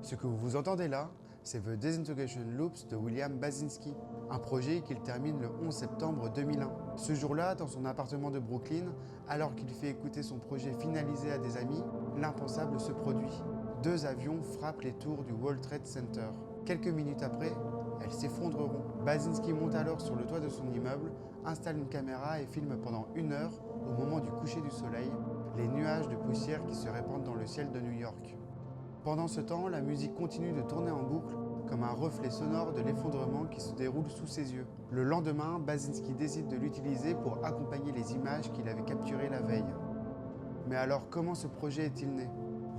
Ce que vous entendez là, c'est The Disintegration Loops de William Basinski, un projet qu'il termine le 11 septembre 2001. Ce jour-là, dans son appartement de Brooklyn, alors qu'il fait écouter son projet finalisé à des amis, l'impensable se produit. Deux avions frappent les tours du World Trade Center. Quelques minutes après, elles s'effondreront. Basinski monte alors sur le toit de son immeuble, installe une caméra et filme pendant 1 heure, au moment du coucher du soleil, les nuages de poussière qui se répandent dans le ciel de New York. Pendant ce temps, la musique continue de tourner en boucle, comme un reflet sonore de l'effondrement qui se déroule sous ses yeux. Le lendemain, Basinski décide de l'utiliser pour accompagner les images qu'il avait capturées la veille. Mais alors, comment ce projet est-il né ?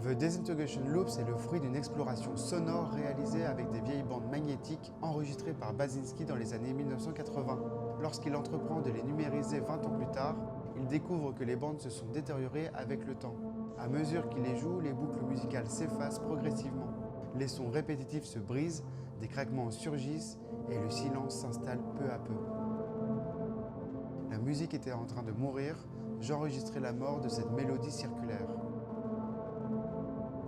The Disintegration Loops est le fruit d'une exploration sonore réalisée avec des vieilles bandes magnétiques enregistrées par Basinski dans les années 1980. Lorsqu'il entreprend de les numériser 20 ans plus tard, il découvre que les bandes se sont détériorées avec le temps. À mesure qu'il les joue, les boucles musicales s'effacent progressivement. Les sons répétitifs se brisent, des craquements surgissent et le silence s'installe peu à peu. La musique était en train de mourir, j'enregistrais la mort de cette mélodie circulaire.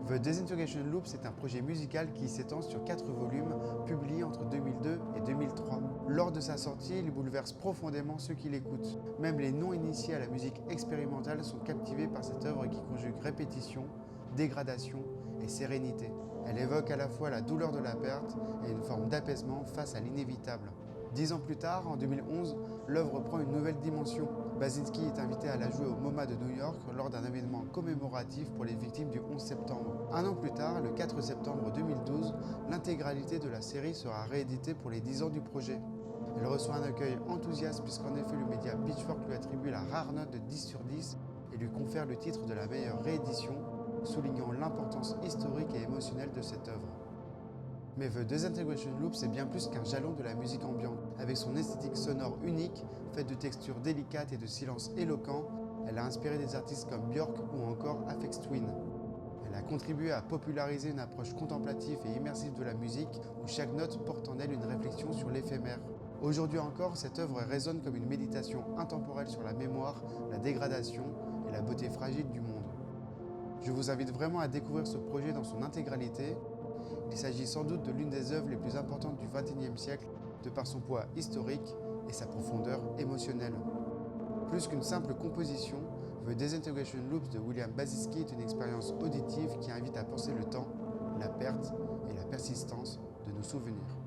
The Disintegration Loops est un projet musical qui s'étend sur 4 volumes, publiés entre 2002 et 2003. Lors de sa sortie, il bouleverse profondément ceux qui l'écoutent. Même les non-initiés à la musique expérimentale sont captivés par cette œuvre qui conjugue répétition, dégradation et sérénité. Elle évoque à la fois la douleur de la perte et une forme d'apaisement face à l'inévitable. 10 ans plus tard, en 2011, l'œuvre prend une nouvelle dimension. Basinski est invité à la jouer au MoMA de New York lors d'un événement commémoratif pour les victimes du 11 septembre. Un an plus tard, le 4 septembre 2012, l'intégralité de la série sera rééditée pour les 10 ans du projet. Elle reçoit un accueil enthousiaste puisqu'en effet le média Pitchfork lui attribue la rare note de 10 sur 10 et lui confère le titre de la meilleure réédition, soulignant l'importance historique et émotionnelle de cette œuvre. Mais The Disintegration Loops est bien plus qu'un jalon de la musique ambiante. Avec son esthétique sonore unique, faite de textures délicates et de silences éloquents, elle a inspiré des artistes comme Björk ou encore Aphex Twin. Elle a contribué à populariser une approche contemplative et immersive de la musique où chaque note porte en elle une réflexion sur l'éphémère. Aujourd'hui encore, cette œuvre résonne comme une méditation intemporelle sur la mémoire, la dégradation et la beauté fragile du monde. Je vous invite vraiment à découvrir ce projet dans son intégralité. Il s'agit sans doute de l'une des œuvres les plus importantes du XXIe siècle de par son poids historique et sa profondeur émotionnelle. Plus qu'une simple composition, The Disintegration Loops de William Basinski est une expérience auditive qui invite à penser le temps, la perte et la persistance de nos souvenirs.